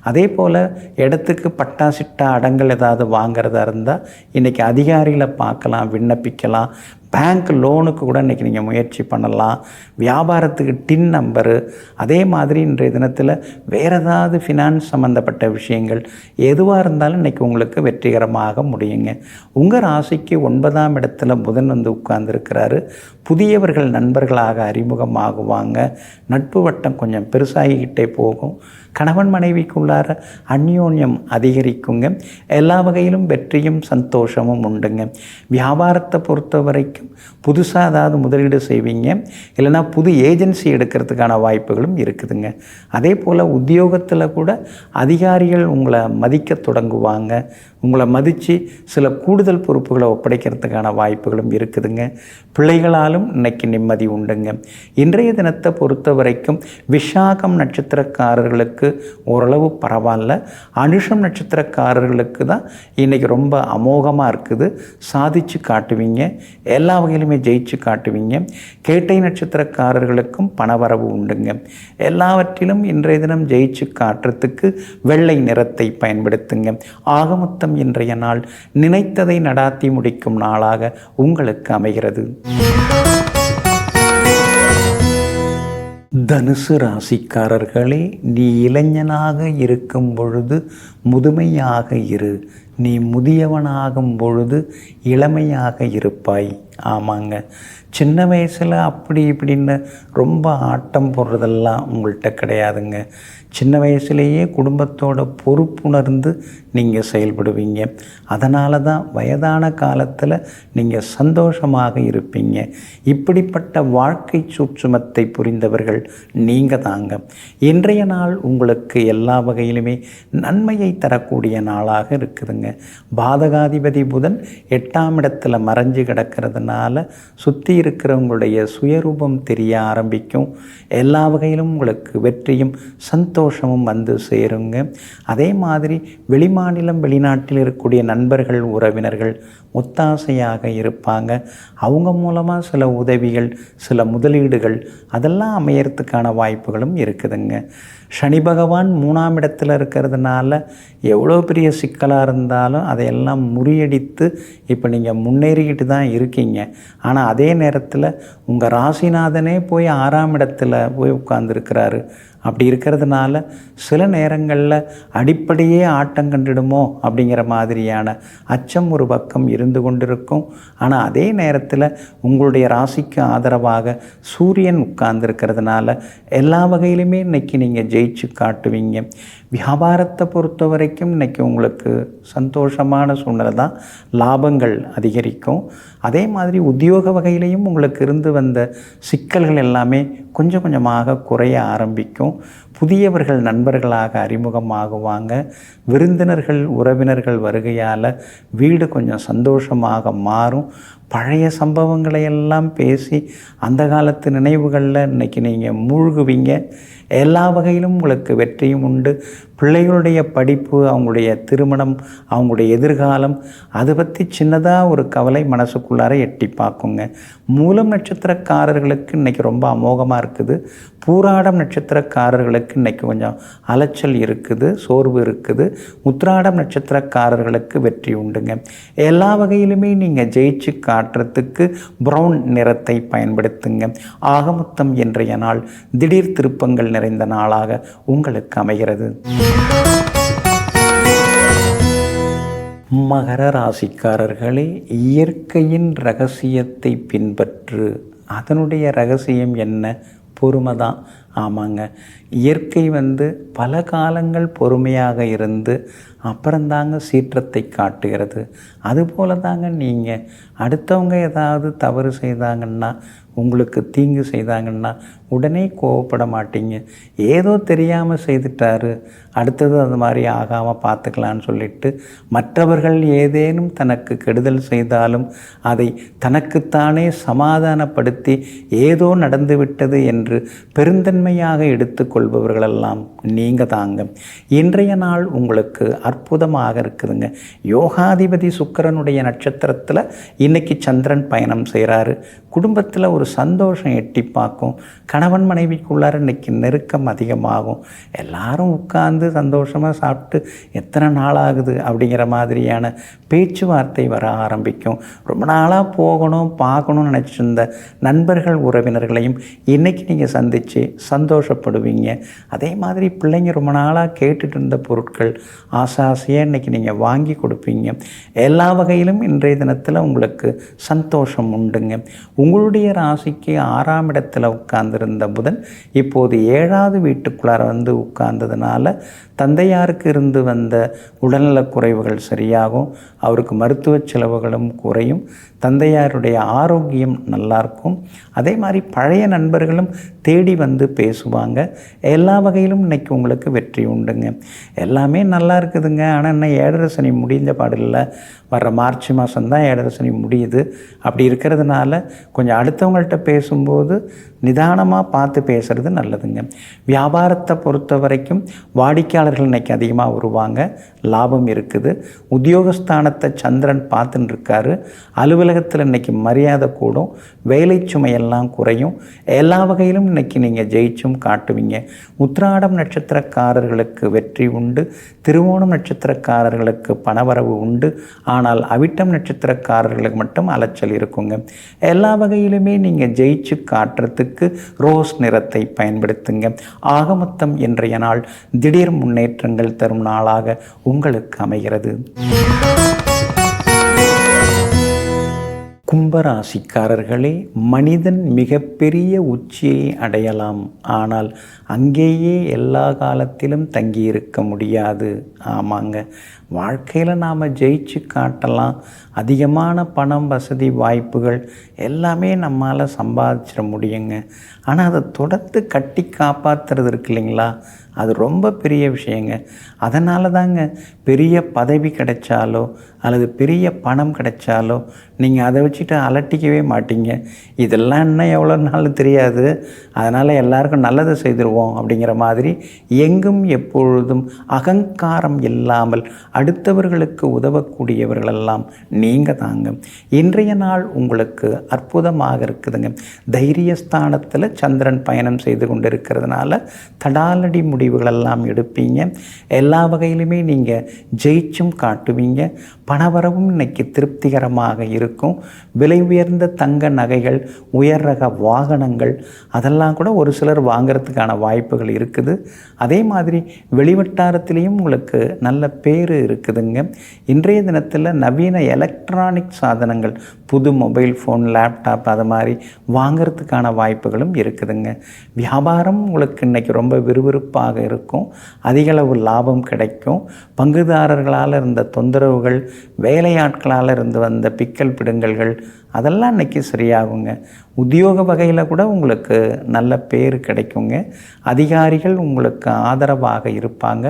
அதே போல் இடத்துக்கு பட்டா சிட்டா அடங்கல் ஏதாவது வாங்கிறதா இருந்தால் இன்றைக்கி அதிகாரிகளை பார்க்கலாம், விண்ணப்பிக்கலாம். பேங்க் லோனுக்கு கூட இன்றைக்கி நீங்கள் முயற்சி பண்ணலாம். வியாபாரத்துக்கு டின் நம்பரு, அதே மாதிரி இன்றைய தினத்தில் வேறு ஏதாவது ஃபினான்ஸ் சம்மந்தப்பட்ட விஷயங்கள் எதுவாக இருந்தாலும் இன்றைக்கி உங்களுக்கு வெற்றிகரமாக முடியுங்க. உங்கள் ராசிக்கு 9ஆம் இடத்துல புதன் வந்து உட்கார்ந்துருக்கிறாரு. புதியவர்கள் நண்பர்களாக அறிமுகமாகுவாங்க. நட்பு வட்டம் கொஞ்சம் பெருசாகிக்கிட்டே போகும். கணவன் மனைவிக்குள்ளார அந்யோன்யம் அதிகரிக்குங்க. எல்லா வகையிலும் வெற்றியும் சந்தோஷமும் உண்டுங்க. வியாபாரத்தை பொறுத்த வரைக்கும் புதுசாக ஏதாவது முதலீடு செய்வீங்க, இல்லைனா புது ஏஜென்சி எடுக்கிறதுக்கான வாய்ப்புகளும் இருக்குதுங்க. அதே போல் உத்தியோகத்தில் கூட அதிகாரிகள் உங்களை மதிக்க தொடங்குவாங்க. உங்களை மதித்து சில கூடுதல் பொறுப்புகளை ஒப்படைக்கிறதுக்கான வாய்ப்புகளும் இருக்குதுங்க. பிள்ளைகளாலும் இன்னைக்கு நிம்மதி உண்டுங்க. இன்றைய தினத்தை பொறுத்த வரைக்கும் விசாகம் நட்சத்திரக்காரர்களுக்கு ஓரளவு பரவாயில்ல. அனுஷம் நட்சத்திரக்காரர்களுக்கு தான் இன்றைக்கி ரொம்ப அமோகமாக இருக்குது. சாதிச்சு காட்டுவீங்க, எல்லா வகையிலுமே ஜெயிச்சு காட்டுவீங்க. கேட்டை நட்சத்திரக்காரர்களுக்கும் பணவரவு உண்டுங்க. எல்லாவற்றிலும் இன்றைய தினம் ஜெயிச்சு காட்டுறதுக்கு வெள்ளை நிறத்தை பயன்படுத்துங்க. ஆகமொத்தம் இன்றைய நாள் நினைத்ததை நடாத்தி முடிக்கும் நாளாக உங்களுக்கு அமைகிறது. தனுசு ராசிக்காரர்களே, நீ இளைஞனாக இருக்கும் பொழுது முதுமையாக இரு, நீ முதியவனாகும் பொழுது இளமையாக இருப்பாய். ஆமாங்க, சின்ன வயசில் அப்படி இப்படின்னு ரொம்ப ஆட்டம் போடுறதெல்லாம் உங்கள்கிட்ட கிடையாதுங்க. சின்ன வயசுலேயே குடும்பத்தோட பொறுப்புணர்ந்து நீங்கள் செயல்படுவீங்க. அதனால தான் வயதான காலத்தில் நீங்கள் சந்தோஷமாக இருப்பீங்க. இப்படிப்பட்ட வாழ்க்கை சூட்சுமத்தை புரிந்தவர்கள் நீங்கள் தாங்க. இன்றைய நாள் உங்களுக்கு எல்லா வகையிலுமே நன்மையை தரக்கூடிய நாளாக இருக்குதுங்க. பாதகாதிபதி புதன் 8ஆம் இடத்துல மறைஞ்சு கிடக்கிறதுனால சுற்றி இருக்கிறவங்களுடைய சுயரூபம் தெரிய ஆரம்பிக்கும். எல்லா வகையிலும் உங்களுக்கு வெற்றியும் சந்தோஷமும் வந்து சேருங்க. அதே மாதிரி வெளிமாநிலம் வெளிநாட்டில் இருக்கக்கூடிய நண்பர்கள் உறவினர்கள் ஒத்தாசையாக இருப்பாங்க. அவங்க மூலமாக சில உதவிகள் சில முதலீடுகள் அதெல்லாம் அமையறதுக்கான வாய்ப்புகளும் இருக்குதுங்க. சனி பகவான் 3ஆம் இடத்துல இருக்கிறதுனால எவ்வளோ பெரிய சிக்கலாக இருந்தாலும் அதையெல்லாம் முறியடித்து இப்போ நீங்கள் முன்னேறிக்கிட்டு தான் இருக்கீங்க. ஆனால் அதே நேரத்தில் உங்கள் ராசிநாதனே போய் 6ஆம் இடத்துல போய் உட்கார்ந்துருக்கிறாரு. அப்படி இருக்கிறதுனால சில நேரங்களில் அடிப்படையே ஆட்டம் கண்டுடுமோ அப்படிங்கிற மாதிரியான அச்சம் ஒரு பக்கம் இருந்து கொண்டிருக்கும். ஆனால் அதே நேரத்தில் உங்களுடைய ராசிக்கு ஆதரவாக சூரியன் உட்கார்ந்துருக்கிறதுனால எல்லா வகையிலுமே இன்றைக்கி நீங்கள் ஜெயிச்சு காட்டுவீங்க. வியாபாரத்தை பொறுத்த வரைக்கும் இன்றைக்கி உங்களுக்கு சந்தோஷமான சூழ்நிலை தான். லாபங்கள் அதிகரிக்கும். அதே மாதிரி உத்தியோக வகையிலையும் உங்களுக்கு இருந்து வந்த சிக்கல்கள் எல்லாமே கொஞ்சம் கொஞ்சமாக குறைய ஆரம்பிக்கும். புதியவர்கள் நண்பர்களாக அறிமுகமாகுவாங்க. விருந்தினர்கள் உறவினர்கள் வருகையால் வீடு கொஞ்சம் சந்தோஷமாக மாறும். பழைய சம்பவங்களை எல்லாம் பேசி அந்த காலத்து நினைவுகளில் இன்றைக்கி நீங்கள் மூழ்குவீங்க. எல்லா வகையிலும் உங்களுக்கு வெற்றியும் உண்டு. பிள்ளைகளுடைய படிப்பு, அவங்களுடைய திருமணம், அவங்களுடைய எதிர்காலம், அதை பற்றி சின்னதாக ஒரு கவலை மனசுக்குள்ளார எட்டி பார்க்குங்க. மூலம் நட்சத்திரக்காரர்களுக்கு இன்றைக்கி ரொம்ப அமோகமாக இருக்குது. பூராடம் நட்சத்திரக்காரர்களுக்கு இன்றைக்கி கொஞ்சம் அலைச்சல் இருக்குது, சோர்வு இருக்குது. உத்திராடம் நட்சத்திரக்காரர்களுக்கு வெற்றி உண்டுங்க. எல்லா வகையிலுமே நீங்கள் ஜெயிச்சு காட்டுறதுக்கு ப்ரௌன் நிறத்தை பயன்படுத்துங்க. ஆகமொத்தம் இன்றைய நாள் திடீர் திருப்பங்கள் நிறைந்த நாளாக உங்களுக்கு அமைகிறது. மகர ராசிக்காரர்களே, இயற்கையின் ரகசியத்தை பின்பற்று. அதனுடைய ரகசியம் என்ன? பொறுமை தான். ஆமாங்க, இயற்கை பல காலங்கள் பொறுமையாக இருந்து அப்புறந்தாங்க சீற்றத்தை காட்டுகிறது. அதுபோல தாங்க நீங்கள் அடுத்தவங்க ஏதாவது தவறு செய்தாங்கன்னா, உங்களுக்கு தீங்கு செய்தாங்கன்னா உடனே கோவப்பட மாட்டீங்க. ஏதோ தெரியாமல் செய்துட்டாரு, அடுத்தது அது மாதிரி ஆகாமல் பார்த்துக்கலான்னு சொல்லிட்டு மற்றவர்கள் ஏதேனும் தனக்கு கெடுதல் செய்தாலும் அதை தனக்குத்தானே சமாதானப்படுத்தி ஏதோ நடந்துவிட்டது என்று பெருந்தன்மையாக எடுத்துக்கொள்பவர்களெல்லாம் நீங்கள் தாங்க. இன்றைய நாள் உங்களுக்கு அற்புதமாக இருக்குதுங்க. யோகாதிபதி சுக்கிரனுடைய நட்சத்திரத்தில் இன்றைக்கி சந்திரன் பயணம் செய்கிறாரு. குடும்பத்தில் ஒரு சந்தோஷம் எட்டி பார்க்கும். கணவன் மனைவிக்குள்ளார இன்றைக்கி நெருக்கம் அதிகமாகும். எல்லாரும் உட்கார்ந்து சந்தோஷமாக சாப்பிட்டு எத்தனை நாள் ஆகுது அப்படிங்கிற மாதிரியான பேச்சுவார்த்தை வர ஆரம்பிக்கும். ரொம்ப நாளாக போகணும் பார்க்கணும்னு நினச்சிருந்த நண்பர்கள் உறவினர்களையும் இன்றைக்கி நீங்கள் சந்தித்து சந்தோஷப்படுவீங்க. அதே மாதிரி பிள்ளைங்க ரொம்ப நாளாக கேட்டுட்டு இருந்த பொருட்கள் ஆசையாக இன்றைக்கி நீங்கள் வாங்கி கொடுப்பீங்க. எல்லா வகையிலும் இன்றைய தினத்தில் உங்களுக்கு சந்தோஷம் உண்டுங்க. உங்களுடைய ராசிக்கு 6ஆம் இடத்துல உட்கார்ந்திருந்த புதன் இப்போது 7வது வீட்டுக்குள்ளார உட்கார்ந்ததுனால தந்தையாருக்கு இருந்து வந்த உடல்நலக் குறைவுகள் சரியாகும். அவருக்கு மருத்துவ செலவுகளும் குறையும். தந்தையாருடைய ஆரோக்கியம் நல்லாயிருக்கும். அதே மாதிரி பழைய நண்பர்களும் தேடி பேசுவாங்க. எல்லா வகையிலும் இன்றைக்கி உங்களுக்கு வெற்றி உண்டுங்க. எல்லாமே நல்லா இருக்குதுங்க. ஆனால் இன்னும் 7.5 சனி முடிந்த பாடில்லை. வர்ற மார்ச் மாதம்தான் 7.5 சனி முடியுது. அப்படி இருக்கிறதுனால கொஞ்சம் அடுத்தவங்கள்ட்ட பேசும்போது நிதானமாக பார்த்து பேசுகிறது நல்லதுங்க. வியாபாரத்தை பொறுத்த வரைக்கும் வாடிக்கையாளர்கள் இன்றைக்கி அதிகமாக வருவாங்க. லாபம் இருக்குது. உத்தியோகஸ்தானத்தை சந்திரன் பார்த்துன்னு இருக்காரு. அலுவலகத்தில் இன்றைக்கி மரியாதை கூடும். வேலை சுமையெல்லாம் குறையும். எல்லா வகையிலும் இன்றைக்கி நீங்கள் ஜெயிச்சும் காட்டுவீங்க. உத்திராடம் நட்சத்திரக்காரர்களுக்கு வெற்றி உண்டு. திருவோணம் நட்சத்திரக்காரர்களுக்கு பணவரவு உண்டு. ஆனால் அவிட்டம் நட்சத்திரக்காரர்களுக்கு மட்டும் அலைச்சல் இருக்குங்க. எல்லா வகையிலுமே நீங்கள் ஜெயிச்சு காட்டுறதுக்கு ரோஸ் நிறத்தை பயன்படுத்துங்க. ஆக மொத்தம் இன்றைய நாள் திடீர் முன்னேற்றங்கள் தரும் நாளாக உங்களுக்கு அமைகிறது. கும்பராசிக்காரர்களே, மனிதன் மிகப்பெரிய உச்சியை அடையலாம். ஆனால் அங்கேயே எல்லா காலத்திலும் தங்கியிருக்க முடியாது. ஆமாங்க, வாழ்க்கையில் நாம் ஜெயிச்சு காட்டலாம். அதிகமான பணம், வசதி, வாய்ப்புகள் எல்லாமே நம்மால் சம்பாதிச்சிட முடியுங்க. ஆனால் அதை தொடர்ந்து கட்டி காப்பாற்றுறது இருக்கு இல்லைங்களா, அது ரொம்ப பெரிய விஷயங்க. அதனால தாங்க பெரிய பதவி கிடைச்சாலோ அல்லது பெரிய பணம் கிடைச்சாலோ நீங்கள் அதை வச்சுட்டு அலட்டிக்கவே மாட்டீங்க. இதெல்லாம் இன்னும் எவ்வளோ நாள் தெரியாது, அதனால் எல்லாருக்கும் நல்லதை செய்திருவோம் அப்படிங்கிற மாதிரி எங்கும் எப்பொழுதும் அகங்காரம் இல்லாமல் அடுத்தவர்களுக்கு உதவக்கூடியவர்களெல்லாம் நீங்கள் தாங்க. இன்றைய நாள் உங்களுக்கு அற்புதமாக இருக்குதுங்க. தைரியஸ்தானத்தில் சந்திரன் பயணம் செய்து கொண்டு இருக்கிறதுனால தடாலடி முடிவுகளெல்லாம் எடுப்பீங்க. எல்லா வகையிலுமே நீங்கள் ஜெயிச்சும் காட்டுவீங்க. பணவரவும் இன்னைக்கு திருப்திகரமாக இருக்கும். விலை உயர்ந்த தங்க நகைகள், உயர் ரக வாகனங்கள் அதெல்லாம் கூட ஒரு சிலர் வாங்கிறதுக்கான வாய்ப்புகள் இருக்குது. அதே மாதிரி வெளிவட்டாரத்திலையும் உங்களுக்கு நல்ல பேர் இருக்குதுங்க. இன்றைய தினத்தில் நவீன எலக்ட்ரானிக் சாதனங்கள், புது மொபைல் ஃபோன், லேப்டாப் அது மாதிரி வாங்கிறதுக்கான வாய்ப்புகளும் இருக்குதுங்க. வியாபாரம் உங்களுக்கு இன்றைக்கி ரொம்ப விறுவிறுப்பாக இருக்கும். அதிகளவு லாபம் கிடைக்கும். பங்குதாரர்களால் இருந்த தொந்தரவுகள், வேலையாட்களால் இருந்து வந்த பிக்கல் பிடுங்கல்கள் அதெல்லாம் இன்றைக்கி சரியாகுங்க. உத்தியோக வகையில் கூட உங்களுக்கு நல்ல பேர் கிடைக்குங்க. அதிகாரிகள் உங்களுக்கு ஆதரவாக இருப்பாங்க.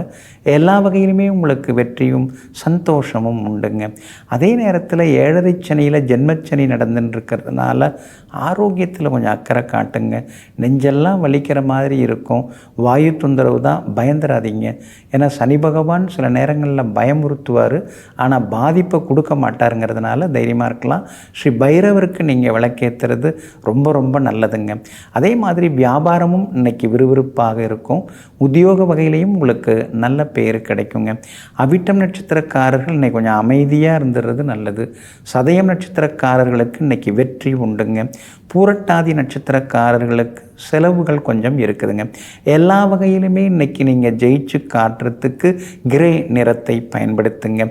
எல்லா வகையிலுமே உங்களுக்கு வெற்றியும் சந்தோஷமும் உண்டுங்க. அதே நேரத்தில் 7.5 சனியில் ஜென்மச்சனி நடந்துன்னு இருக்கிறதுனால ஆரோக்கியத்தில் கொஞ்சம் அக்கறை காட்டுங்க. நெஞ்செல்லாம் வலிக்கிற மாதிரி இருக்கும். வாயு தொந்தரவு தான், பயந்துடாதீங்க. ஏன்னா சனி பகவான் சில நேரங்களில் பயமுறுத்துவார், ஆனால் பாதிப்பை கொடுக்க மாட்டாருங்கிறதுனால தைரியமாக இருக்கலாம். ஸ்ரீ பைரவருக்கு நீங்கள் விளக்கேற்றுறது ரொம்ப ரொம்ப நல்லதுங்க. அதே மாதிரி வியாபாரமும் இன்னைக்கு விறுவிறுப்பாக இருக்கும். உத்தியோக வகையிலையும் உங்களுக்கு நல்ல பேர் கிடைக்குங்க. அவிட்டம் நட்சத்திரக்காரர்கள் இன்னைக்கு கொஞ்சம் அமைதியாக இருந்துடுறது நல்லது. சதயம் நட்சத்திரக்காரர்களுக்கு இன்னைக்கு வெற்றி உண்டுங்க. பூரட்டாதி நட்சத்திரக்காரர்களுக்கு செலவுகள் கொஞ்சம் இருக்குதுங்க. எல்லா வகையிலுமே இன்னைக்கு நீங்கள் ஜெயிச்சு காட்டுறதுக்கு கிரே நிறத்தை பயன்படுத்துங்க.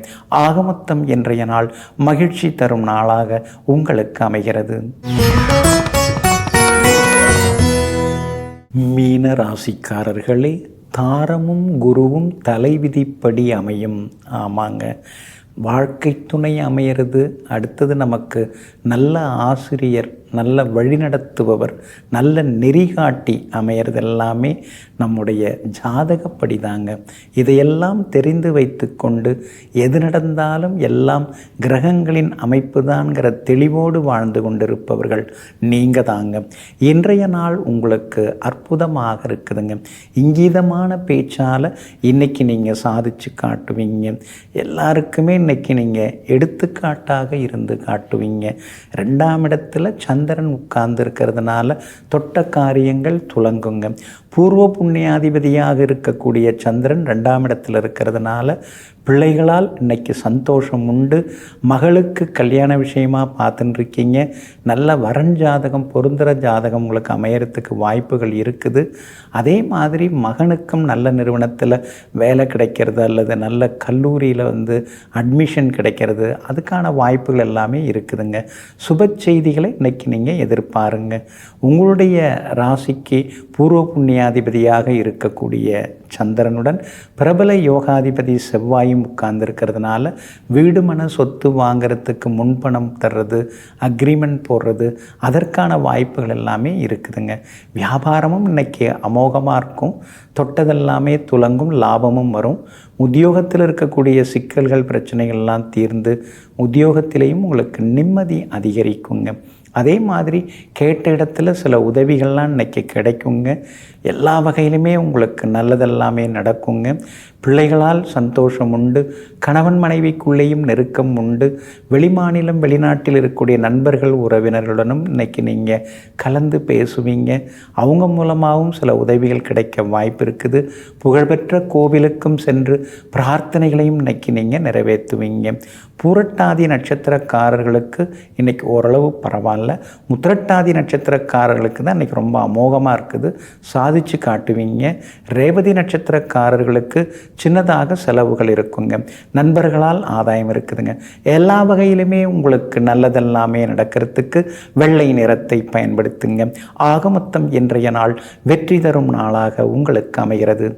ஆகமொத்தம் இன்றைய நாள் மகிழ்ச்சி தரும் நாளாக உங்களுக்கு அமைகிறது. மீன ராசிக்காரர்களே, தாரமும் குருவும் தலைவிதிப்படி அமையும். ஆமாங்க, வாழ்க்கை துணை அமையிறது, அடுத்தது நமக்கு நல்ல ஆசிரியர், நல்ல வழிநடத்துபவர், நல்ல நெறிகாட்டி அமையிறது எல்லாமே நம்முடைய ஜாதகப்படி தாங்க. இதையெல்லாம் தெரிந்து வைத்து கொண்டு எது நடந்தாலும் எல்லாம் கிரகங்களின் அமைப்பு தான்ங்கிற தெளிவோடு வாழ்ந்து கொண்டிருப்பவர்கள் நீங்கள் தாங்க. இன்றைய நாள் உங்களுக்கு அற்புதமாக இருக்குதுங்க. இங்கீதமான பேச்சால் இன்றைக்கி நீங்கள் சாதித்து காட்டுவீங்க. எல்லாருக்குமே இன்றைக்கி நீங்கள் எடுத்துக்காட்டாக இருந்து காட்டுவீங்க. 2ஆம் இடத்துல சந்திரன் உட்கார்ந்து இருக்கிறதுனால தொட்ட காரியங்கள் துலங்குங்க. பூர்வ புண்ணியாதிபதியாக இருக்கக்கூடிய சந்திரன் 2ஆம் இடத்துல இருக்கிறதுனால பிள்ளைகளால் இன்னைக்கு சந்தோஷம் உண்டு. மகளுக்கு கல்யாண விஷயமாக பார்த்துன்னு இருக்கீங்க. நல்ல வரன் ஜாதகம், பொருந்துகிற ஜாதகம் உங்களுக்கு அமையறதுக்கு வாய்ப்புகள் இருக்குது. அதே மாதிரி மகனுக்கும் நல்ல நிறுவனத்தில் வேலை கிடைக்கிறது அல்லது நல்ல கல்லூரியில் அட்மிஷன் கிடைக்கிறது, அதுக்கான வாய்ப்புகள் எல்லாமே இருக்குதுங்க. சுப செய்திகளை இன்னைக்கு நீங்கள் எதிர்பாருங்க. உங்களுடைய ராசிக்கு பூர்வ புண்ணியாதிபதியாக இருக்கக்கூடிய சந்திரனுடன் பிரபல யோகாதிபதி செவ்வாயும் உட்கார்ந்துருக்கிறதுனால வீடு மன சொத்து வாங்கிறதுக்கு முன்பணம் தர்றது, அக்ரிமெண்ட் போடுறது, அதற்கான வாய்ப்புகள் எல்லாமே இருக்குதுங்க. வியாபாரமும் இன்னைக்கு அமோகமாக இருக்கும். தொட்டதெல்லாமே துலங்கும், லாபமும் வரும். உத்தியோகத்தில் இருக்கக்கூடிய சிக்கல்கள் பிரச்சனைகள்லாம் தீர்ந்து உத்தியோகத்திலையும் உங்களுக்கு நிம்மதி அதிகரிக்குங்க. அதே மாதிரி கேட்ட இடத்துல சில உதவிகள்லாம் இன்றைக்கி கிடைக்குங்க. எல்லா வகையிலுமே உங்களுக்கு நல்லதெல்லாமே நடக்குங்க. பிள்ளைகளால் சந்தோஷம் உண்டு. கணவன் மனைவிக்குள்ளேயும் நெருக்கம் உண்டு. வெளிமாநிலம் வெளிநாட்டில் இருக்கக்கூடிய நண்பர்கள் உறவினர்களுடனும் இன்றைக்கி நீங்கள் கலந்து பேசுவீங்க. அவங்க மூலமாகவும் சில உதவிகள் கிடைக்க வாய்ப்பு இருக்குது. புகழ்பெற்ற கோவிலுக்கும் சென்று பிரார்த்தனைகளையும் இன்றைக்கி நீங்கள் நிறைவேற்றுவீங்க. பூரட்டாதி நட்சத்திரக்காரர்களுக்கு இன்றைக்கி ஓரளவு பரவாயில்ல. உத்திரட்டாதி நட்சத்திரக்காரர்களுக்கு தான் இன்றைக்கி ரொம்ப அமோகமாக இருக்குது, சாதிச்சு காட்டுவீங்க. ரேவதி நட்சத்திரக்காரர்களுக்கு சின்னதாக செலவுகள் இருக்குங்க. நண்பர்களால் ஆதாயம் இருக்குதுங்க. எல்லா வகையிலுமே உங்களுக்கு நல்லதெல்லாமே நடக்கிறதுக்கு வெள்ளை நிறத்தை பயன்படுத்துங்க. ஆக மொத்தம் இன்றைய நாள் வெற்றி தரும் நாளாக உங்களுக்கு அமைகிறது.